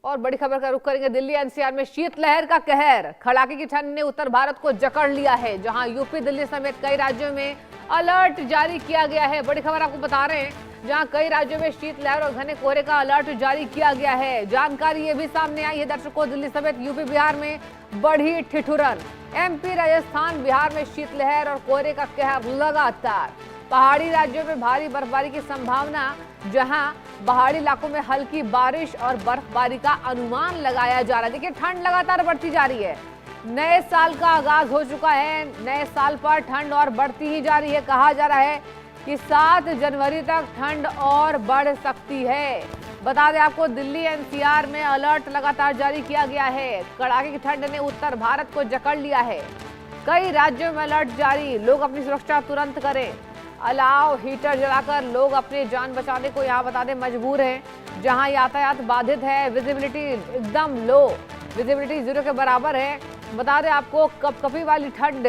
और बड़ी खबर का रुख करेंगे। दिल्ली एनसीआर में शीतलहर का कहर, कड़ाके की ठंड ने उत्तर भारत को जकड़ लिया है, जहां यूपी दिल्ली समेत कई राज्यों में अलर्ट जारी किया गया है। बड़ी खबर आपको बता रहे हैं, जहां कई राज्यों में शीतलहर और घने कोहरे का अलर्ट जारी किया गया है। जानकारी ये भी सामने आई है दर्शकों, दिल्ली समेत यूपी बिहार में बढ़ी ठिठुरन। एमपी राजस्थान बिहार में शीतलहर और कोहरे का कहर लगातार। पहाड़ी राज्यों में भारी बर्फबारी की संभावना, जहां पहाड़ी इलाकों में हल्की बारिश और बर्फबारी का अनुमान लगाया जा रहा है। देखिए, ठंड लगातार बढ़ती जा रही है। नए साल का आगाज हो चुका है, नए साल पर ठंड और बढ़ती ही जा रही है। कहा जा रहा है कि 7 जनवरी तक ठंड और बढ़ सकती है। बता दें आपको, दिल्ली एनसीआर में अलर्ट लगातार जारी किया गया है। कड़ाके की ठंड ने उत्तर भारत को जकड़ लिया है। कई राज्यों में अलर्ट जारी, लोग अपनी सुरक्षा तुरंत करें। अलाव हीटर जलाकर लोग अपनी जान बचाने को यहाँ बता दें मजबूर हैं। जहां यातायात बाधित है, विजिबिलिटी एकदम लो, विजिबिलिटी 0 के बराबर है। बता दें आपको, कपकपी वाली ठंड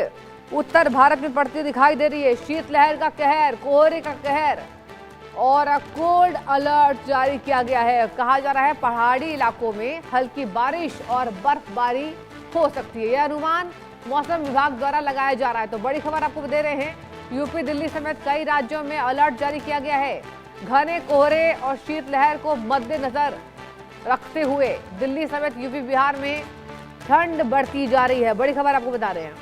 उत्तर भारत में पड़ती दिखाई दे रही है। शीतलहर का कहर, कोहरे का कहर और कोल्ड अलर्ट जारी किया गया है। कहा जा रहा है पहाड़ी इलाकों में हल्की बारिश और बर्फबारी हो सकती है। यह अनुमान मौसम विभाग द्वारा लगाया जा रहा है। तो बड़ी खबर आपको दे रहे हैं, यूपी दिल्ली समेत कई राज्यों में अलर्ट जारी किया गया है। घने कोहरे और शीतलहर को मद्देनजर रखते हुए दिल्ली समेत यूपी बिहार में ठंड बढ़ती जा रही है। बड़ी खबर आपको बता रहे हैं,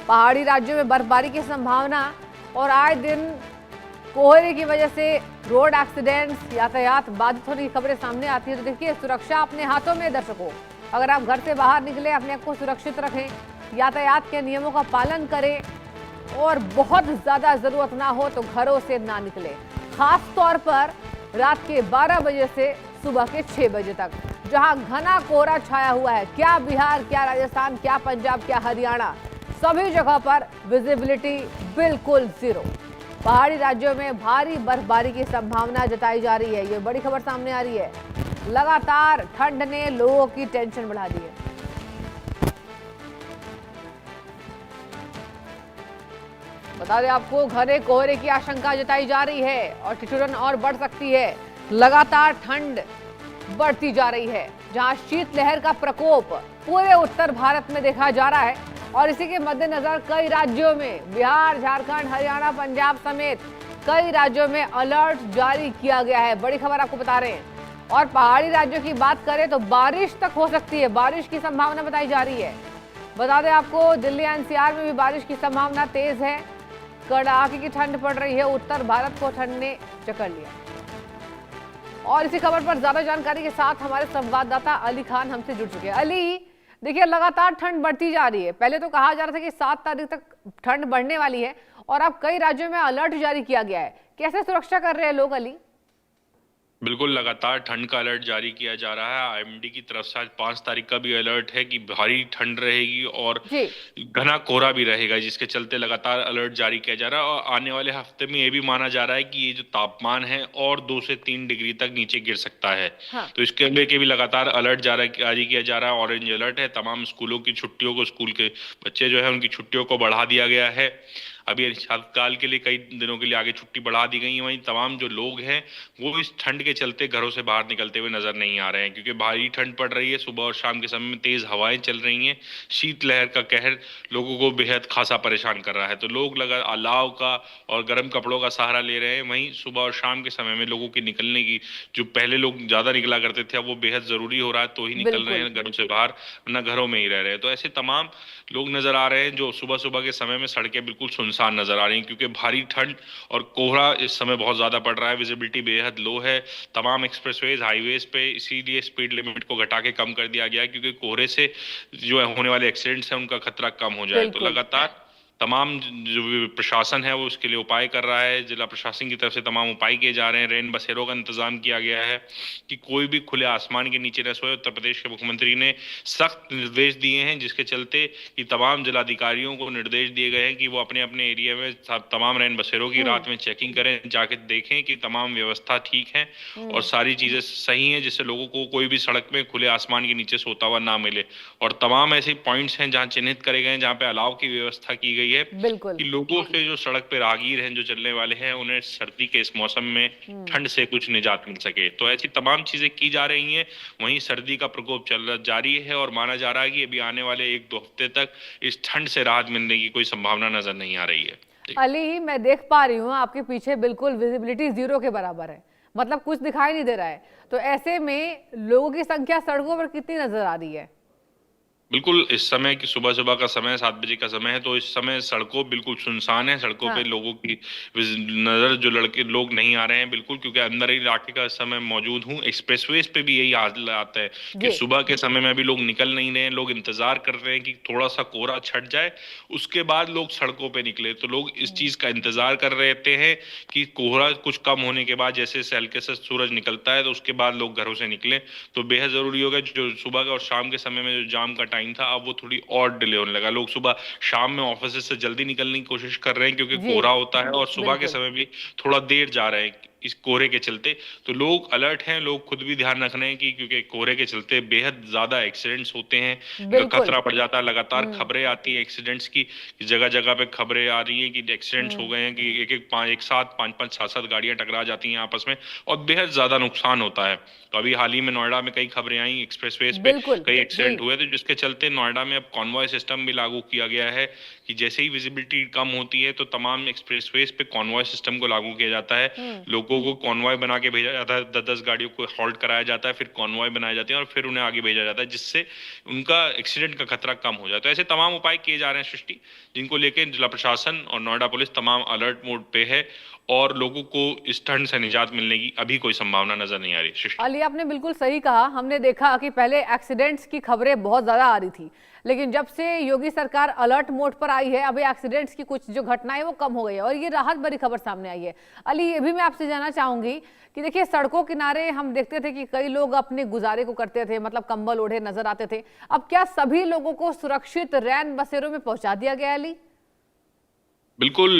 पहाड़ी राज्यों में बर्फबारी की संभावना और आए दिन कोहरे की वजह से रोड एक्सीडेंट्स, यातायात बाधित होने की खबरें सामने आती है। तो देखिए, सुरक्षा अपने हाथों में दर्शकों। अगर आप घर से बाहर निकले, अपने आप को सुरक्षित रखें, यातायात के नियमों का पालन करें और बहुत ज्यादा जरूरत ना हो तो घरों से ना निकले। खास तौर पर रात के 12 बजे से सुबह के 6 बजे तक, जहां घना कोहरा छाया हुआ है। क्या बिहार, क्या राजस्थान, क्या पंजाब, क्या हरियाणा, सभी जगह पर विजिबिलिटी बिल्कुल 0। पहाड़ी राज्यों में भारी बर्फबारी की संभावना जताई जा रही है। ये बड़ी खबर सामने आ रही है। लगातार ठंड ने लोगों की टेंशन बढ़ा दी है। बता दें आपको, घने कोहरे की आशंका जताई जा रही है और ठिठुरन और बढ़ सकती है। लगातार ठंड बढ़ती जा रही है, जहां शीतलहर का प्रकोप पूरे उत्तर भारत में देखा जा रहा है। और इसी के मद्देनजर कई राज्यों में, बिहार, झारखंड, हरियाणा, पंजाब समेत कई राज्यों में अलर्ट जारी किया गया है। बड़ी खबर आपको बता रहे हैं। और पहाड़ी राज्यों की बात करें तो बारिश तक हो सकती है, बारिश की संभावना बताई जा रही है। बता दें आपको, दिल्ली एनसीआर में भी बारिश की संभावना तेज है। कड़ाके की ठंड पड़ रही है, उत्तर भारत को ठंड ने जकड़ लिया। और इसी खबर पर ज्यादा जानकारी के साथ हमारे संवाददाता अली खान हमसे जुड़ चुके हैं। अली, देखिए, लगातार ठंड बढ़ती जा रही है। पहले तो कहा जा रहा था कि 7 तारीख तक ठंड बढ़ने वाली है और अब कई राज्यों में अलर्ट जारी किया गया है। कैसे सुरक्षा कर रहे हैं लोग अली? बिल्कुल, लगातार ठंड का अलर्ट जारी किया जा रहा है। आईएमडी की तरफ से आज 5 तारीख का भी अलर्ट है कि भारी ठंड रहेगी और घना कोहरा भी रहेगा, जिसके चलते लगातार अलर्ट जारी किया जा रहा है। और आने वाले हफ्ते में ये भी माना जा रहा है कि ये जो तापमान है और 2 से 3 डिग्री तक नीचे गिर सकता है। हाँ। तो इसके लेके भी लगातार अलर्ट जारी किया जा रहा है। ऑरेंज अलर्ट है। तमाम स्कूलों की छुट्टियों को, स्कूल के बच्चे जो है उनकी छुट्टियों को बढ़ा दिया गया है। अभी हड़ताल के लिए कई दिनों के लिए आगे छुट्टी बढ़ा दी गई है। वहीं तमाम जो लोग हैं वो इस ठंड के चलते घरों से बाहर निकलते हुए नजर नहीं आ रहे हैं, क्योंकि भारी ठंड पड़ रही है। सुबह और शाम के समय में तेज हवाएं चल रही हैं। शीतलहर का कहर लोगों को बेहद खासा परेशान कर रहा है। तो लोग लगा अलाव का और गर्म कपड़ों का सहारा ले रहे हैं। वहीं सुबह और शाम के समय में लोगों की निकलने की, जो पहले लोग ज्यादा निकला करते थे, अब वो बेहद जरूरी हो रहा है, तो ही निकल रहे हैं घरों से बाहर, वरना घरों में ही रह रहे हैं। तो ऐसे तमाम लोग नजर आ रहे हैं जो सुबह सुबह के समय में सड़कें बिल्कुल सुनसान नजर आ रही हैं, क्योंकि भारी ठंड और कोहरा इस समय बहुत ज्यादा पड़ रहा है। विजिबिलिटी बेहद लो है तमाम एक्सप्रेसवेज, हाईवेज पे, इसीलिए स्पीड लिमिट को घटा के कम कर दिया गया है, क्योंकि कोहरे से जो होने वाले एक्सीडेंट्स हैं उनका खतरा कम हो जाए। तो लगातार तमाम जो प्रशासन है वो उसके लिए उपाय कर रहा है। जिला प्रशासन की तरफ से तमाम उपाय किए जा रहे हैं। रेन बसेरों का इंतजाम किया गया है कि कोई भी खुले आसमान के नीचे न सोए। उत्तर प्रदेश के मुख्यमंत्री ने सख्त निर्देश दिए हैं, जिसके चलते कि तमाम जिलाधिकारियों को निर्देश दिए गए हैं कि वो अपने अपने एरिया में तमाम रेन बसेरों की रात में चेकिंग करें, जाके देखें कि तमाम व्यवस्था ठीक है और सारी चीजें सही हैं, जिससे लोगों को कोई भी सड़क में खुले आसमान के नीचे सोता हुआ ना मिले। और तमाम ऐसे पॉइंट्स हैं जहां चिन्हित करे गए हैं, जहां पे अलाव की व्यवस्था की गई गई है बिल्कुल। कि लोगों से, जो सड़क पे राहगीर हैं, जो चलने वाले हैं, उन्हें सर्दी के इस मौसम में ठंड से कुछ निजात मिल सके। तो ऐसी तमाम चीजें की जा रही हैं। वहीं सर्दी का प्रकोप जारी है और माना जा रहा है कि अभी आने वाले 1-2 हफ्ते तक इस ठंड से राहत मिलने की कोई संभावना नजर नहीं आ रही है। अली, मैं देख पा रही हूँ आपके पीछे बिल्कुल विजिबिलिटी 0 के बराबर है, मतलब कुछ दिखाई नहीं दे रहा है। तो ऐसे में लोगों की संख्या सड़कों पर कितनी नजर आ रही है? बिल्कुल, इस समय की सुबह सुबह का समय 7 बजे का समय है, तो इस समय सड़कों बिल्कुल सुनसान है। सड़कों पे हाँ। लोगों की नजर, जो लड़के लोग नहीं आ रहे हैं बिल्कुल, क्योंकि अंदर ही इलाके का इस समय मौजूद हूँ। एक्सप्रेसवेज पे भी यही हाल आता है कि जी। सुबह के समय में भी लोग निकल नहीं रहे हैं। लोग इंतजार कर रहे हैं कि थोड़ा सा कोहरा छट जाए, उसके बाद लोग सड़कों पे निकले। तो लोग इस चीज का इंतजार कर रहते हैं कि कोहरा कुछ कम होने के बाद, जैसे हल्के से सूरज निकलता है, तो उसके बाद लोग घरों से निकले। तो बेहद जरूरी होगा। जो सुबह का और शाम के समय में जो जाम का टाइम था, अब वो थोड़ी और डिले होने लगा। लोग सुबह शाम में ऑफिस से जल्दी निकलने की कोशिश कर रहे हैं, क्योंकि जी। कोहरा होता है, और सुबह के बिल्कुल। समय भी थोड़ा देर जा रहे हैं इस कोहरे के चलते। तो लोग अलर्ट हैं, लोग खुद भी ध्यान रख रहे हैं कि क्योंकि कोहरे के चलते बेहद ज्यादा एक्सीडेंट्स होते हैं, बिल्कुल। खतरा बढ़ जाता है। लगातार खबरें आती है एक्सीडेंट्स की, जगह जगह पे खबरें आ रही हैं कि एक्सीडेंट्स हो गए हैं, कि एक साथ 5-5, 7-7 गाड़ियां टकरा जाती हैं आपस में, और बेहद ज्यादा नुकसान होता है। तो अभी हाल ही में नोएडा में कई खबरें आई, एक्सप्रेसवेज पे बिल्कुल। कई जी। एक्सीडेंट हुए थे, जिसके चलते नोएडा में अब कॉन्वॉय सिस्टम भी लागू किया गया है कि जैसे ही विजिबिलिटी कम होती है, तो तमाम एक्सप्रेसवेज पे कॉन्वॉय सिस्टम को लागू किया जाता है। लोगों को कॉन्वॉय बना के भेजा जाता है, 10-10 गाड़ियों को हॉल्ट कराया जाता है, फिर कॉन्वॉय बनाए जाते हैं और फिर उन्हें आगे भेजा जाता है, जिससे उनका एक्सीडेंट का खतरा कम हो जाता है। ऐसे तमाम उपाय किए जा रहे हैं सृष्टि, जिनको लेकर जिला प्रशासन और नोएडा पुलिस तमाम अलर्ट मोड पे है, और लोगों को इस ठंड से निजात मिलने की अभी कोई संभावना नजर नहीं आ रही सृष्टि। अली, आपने बिल्कुल सही कहा। हमने देखा कि पहले एक्सीडेंट्स की खबरें बहुत ज्यादा आ रही थी, लेकिन जब से योगी सरकार अलर्ट मोड पर आई है, अभी एक्सीडेंट्स की कुछ जो घटनाएं वो कम हो गई है, और ये राहत भरी खबर सामने आई है। अली, ये भी मैं आपसे जानना चाहूंगी कि देखिए, सड़कों किनारे हम देखते थे कि कई लोग अपने गुजारे को करते थे, मतलब कंबल ओढ़े नजर आते थे। अब क्या सभी लोगों को सुरक्षित रैन बसेरों में पहुंचा दिया गया अली? बिल्कुल,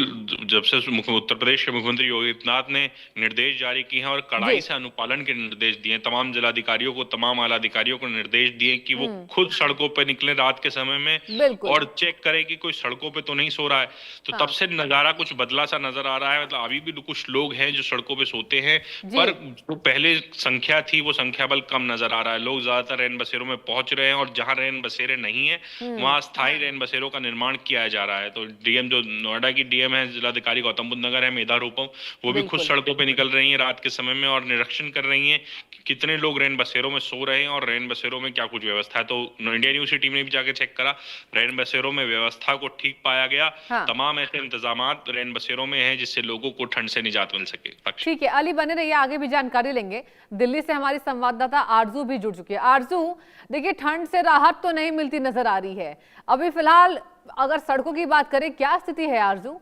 जब से उत्तर प्रदेश के मुख्यमंत्री योगी आदित्यनाथ ने निर्देश जारी किए हैं और कड़ाई से अनुपालन के निर्देश दिए हैं, तमाम जिलाधिकारियों को, तमाम आला अधिकारियों को निर्देश दिए कि वो खुद सड़कों पर निकले रात के समय में और चेक करें कि कोई सड़कों पे तो नहीं सो रहा है। तो तब से नजारा कुछ बदला सा नजर आ रहा है। मतलब अभी भी कुछ लोग हैं जो सड़कों पे सोते हैं, पर जो पहले संख्या थी वो संख्या बल कम नजर आ रहा है। लोग ज्यादातर रैन बसेरों में पहुंच रहे हैं, और जहां रैन बसेरे नहीं है वहां स्थायी रैन बसेरों का निर्माण किया जा रहा है। तो डीएम, जो नोएडा की डीएम है, जिलाधिकारी गौतम बुद्ध नगर है मेधा रूपम, वो भी खुद सड़कों पे निकल रही हैं रात के समय में और निरीक्षण कर रही हैं कि कितने लोग रैन बसेरों में सो रहे हैं और रैन बसेरों में क्या कुछ व्यवस्था है। तो इंडिया न्यूज की टीम ने भी जाकर चेक करा, रैन बसेरों में व्यवस्था को ठीक पाया गया। तमाम ऐसे इंतजामात रैन बसेरों में हैं जिससे लोगों को ठंड से निजात मिल सके। ठीक है अली, बने रहिए, आगे भी जानकारी लेंगे। दिल्ली से हमारी संवाददाता आरजू भी जुड़ चुकी है। आरजू, देखिए, ठंड से राहत तो नहीं मिलती नजर आ रही है अभी फिलहाल। अगर सड़कों की बात करें, क्या स्थिति है आरजू?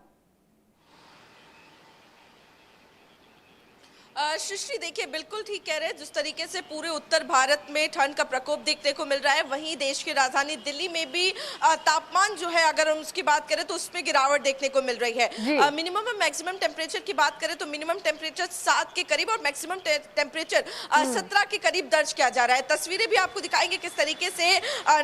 सृष्टि, देखिए, बिल्कुल ठीक कह रहे हैं। जिस तरीके से पूरे उत्तर भारत में ठंड का प्रकोप देखने को मिल रहा है, वहीं देश की राजधानी दिल्ली में भी तापमान जो है, अगर हम उसकी बात करें तो उसमें गिरावट देखने को मिल रही है। मिनिमम और मैक्सिमम टेम्परेचर की बात करें तो मिनिमम टेम्परेचर 7 के करीब और मैक्सिमम टेम्परेचर 17 के करीब दर्ज किया जा रहा है। तस्वीरें भी आपको दिखाएंगे किस तरीके से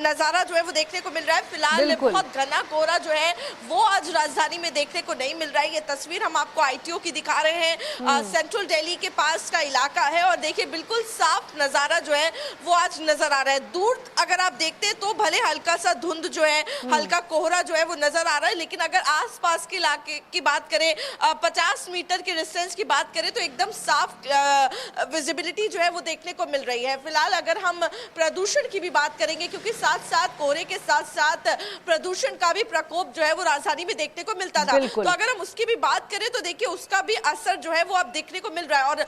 नजारा जो है वो देखने को मिल रहा है। फिलहाल बहुत घना कोहरा जो है वो आज राजधानी में देखने को नहीं मिल रहा है। ये तस्वीर हम आपको आईटीओ की दिखा रहे हैं, सेंट्रल दिल्ली के पास का इलाका है, और देखिए बिल्कुल साफ नजारा जो है वो आज नजर आ रहा है। दूर अगर आप देखते हैं तो भले हल्का सा धुंध जो है, हल्का कोहरा जो है वो नजर आ रहा है, लेकिन अगर आसपास के इलाके की बात करें, 50 मीटर के डिस्टेंस की बात करें, तो एकदम साफ विजिबिलिटी जो है वो देखने को मिल रही है। फिलहाल अगर हम प्रदूषण की भी बात करेंगे, क्योंकि साथ साथ कोहरे के साथ साथ प्रदूषण का भी प्रकोप जो है वो राजधानी में देखने को मिलता था, तो अगर हम उसकी भी बात करें तो देखिए उसका भी असर जो है वो अब देखने को मिल रहा है, और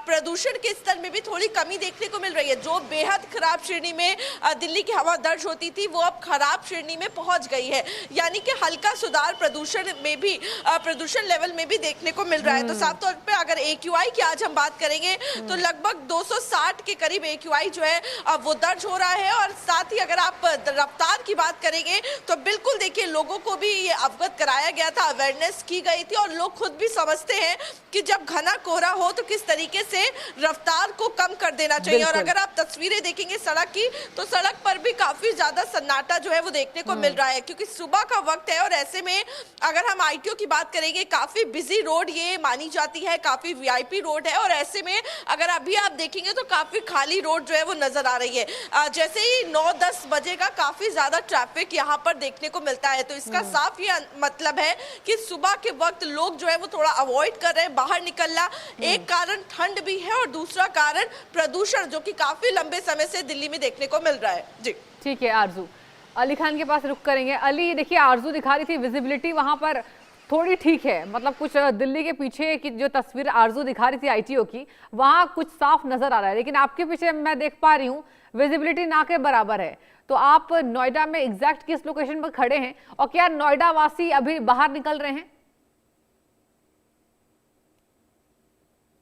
प्रदूषण के स्तर में भी थोड़ी कमी देखने को मिल रही है। जो बेहद खराब श्रेणी में दिल्ली की हवा दर्ज होती थी, वो अब खराब श्रेणी में पहुंच गई है, यानी कि हल्का सुधार प्रदूषण में भी, प्रदूषण लेवल में भी देखने को मिल रहा है। तो साफ तौर पे अगर AQI की आज हम बात करेंगे तो लगभग 260 के करीब AQI जो है वो दर्ज हो रहा है। और साथ ही अगर आप रफ्तार की बात करेंगे तो बिल्कुल देखिए, लोगों को भी ये अवगत कराया गया था, अवेयरनेस की गई थी, और लोग खुद भी समझते हैं कि जब घना कोहरा हो तो किस तरीके से रफ्तार को कम कर देना चाहिए। और बिल्कुल। अगर आप तस्वीरें देखेंगे सड़क की, तो सड़क पर भी काफी ज्यादा सन्नाटा जो है वो देखने को मिल रहा है, क्योंकि सुबह का वक्त है। और ऐसे में अगर हम आईटीओ की बात करेंगे, काफी बिजी रोड ये मानी जाती है, काफी वीआईपी रोड है। और ऐसे में अगर अभी आप देखेंगे तो काफी खाली रोड जो है वो नजर आ रही है। जैसे ही 9-10 बजेगा काफी ज्यादा ट्रैफिक यहाँ पर देखने को मिलता है। तो इसका साफ ये मतलब है कि सुबह के वक्त लोग जो है वो थोड़ा अवॉइड कर रहे हैं बाहर निकलना। एक कारण ठंड भी है और दूसरा कारण प्रदूषण, जो कि काफी लंबे समय से दिल्ली में देखने को मिल रहा है। जी ठीक है आरजू, अली खान के पास रुक करेंगे। अली देखिए, आरजू दिखा रही थी विजिबिलिटी वहां पर थोड़ी ठीक है, मतलब कुछ दिल्ली के पीछे की जो तस्वीर आरजू दिखा रही थी आईटीओ की, वहां कुछ साफ नजर आ रहा है, लेकिन आपके पीछे मैं देख पा रही हूँ विजिबिलिटी ना के बराबर है। तो आप नोएडा में एग्जैक्ट किस लोकेशन पर खड़े हैं और क्या नोएडा वासी अभी बाहर निकल रहे हैं?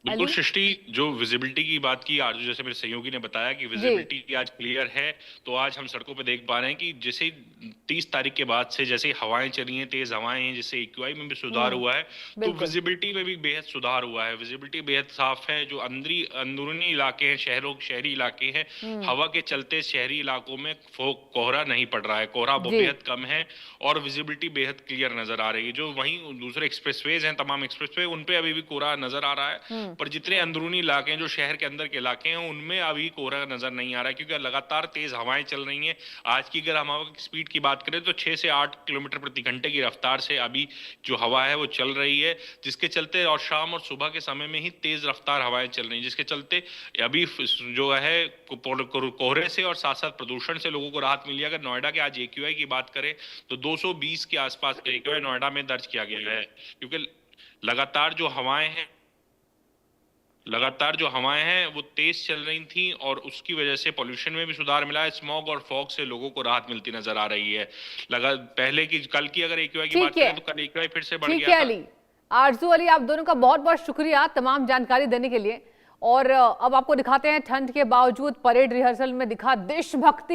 बिल्कुल सृष्टि, जो विजिबिलिटी की बात की आरजू, जैसे मेरे सहयोगी ने बताया कि विजिबिलिटी आज क्लियर है, तो आज हम सड़कों पे देख पा रहे हैं कि जैसे 30 तारीख के बाद से जैसे हवाएं चली हैं, तेज हवाएं हैं, जिससे एक्यूआई में भी सुधार हुआ है, तो विजिबिलिटी में भी बेहद सुधार हुआ है। विजिबिलिटी बेहद साफ है। जो अंदरूनी इलाके हैं, शहरी इलाके हैं, हवा के चलते शहरी इलाकों में कोहरा नहीं पड़ रहा है, कोहरा बेहद कम है और विजिबिलिटी बेहद क्लियर नजर आ रही है। जो वहीं दूसरे एक्सप्रेसवेज हैं, तमाम एक्सप्रेसवे, उनपे अभी भी कोहरा नजर आ रहा है, पर जितने अंदरूनी इलाके हैं, जो शहर के अंदर के इलाके हैं, उनमें अभी कोहरा नजर नहीं आ रहा है, क्योंकि लगातार तेज हवाएं चल रही हैं। आज की अगर हम हवा की स्पीड की बात करें तो 6 से 8 किलोमीटर प्रति घंटे की रफ्तार से अभी जो हवा है वो चल रही है, जिसके चलते और शाम और सुबह के समय में ही तेज रफ्तार हवाएं चल रही हैं, जिसके चलते अभी जो है कोहरे से और साथ साथ प्रदूषण से लोगों को राहत मिली है। अगर नोएडा के आज एक्यूआई की बात करें तो 220 के आसपास का एक्यूआई नोएडा में दर्ज किया गया है, क्योंकि लगातार जो हवाएं हैं वो तेज चल रही थी और उसकी वजह से पोल्यूशन में भी सुधार मिला है। स्मॉग और फॉग से लोगों को राहत मिलती नजर आ रही है। कल की अगर एक्यूआई की बात करें तो कल एक्यूआई फिर से बढ़ गया था। अली, आरजू, अली, आप दोनों का बहुत बहुत शुक्रिया तमाम जानकारी देने के लिए। और अब आपको दिखाते हैं ठंड के बावजूद परेड रिहर्सल में दिखा देशभक्ति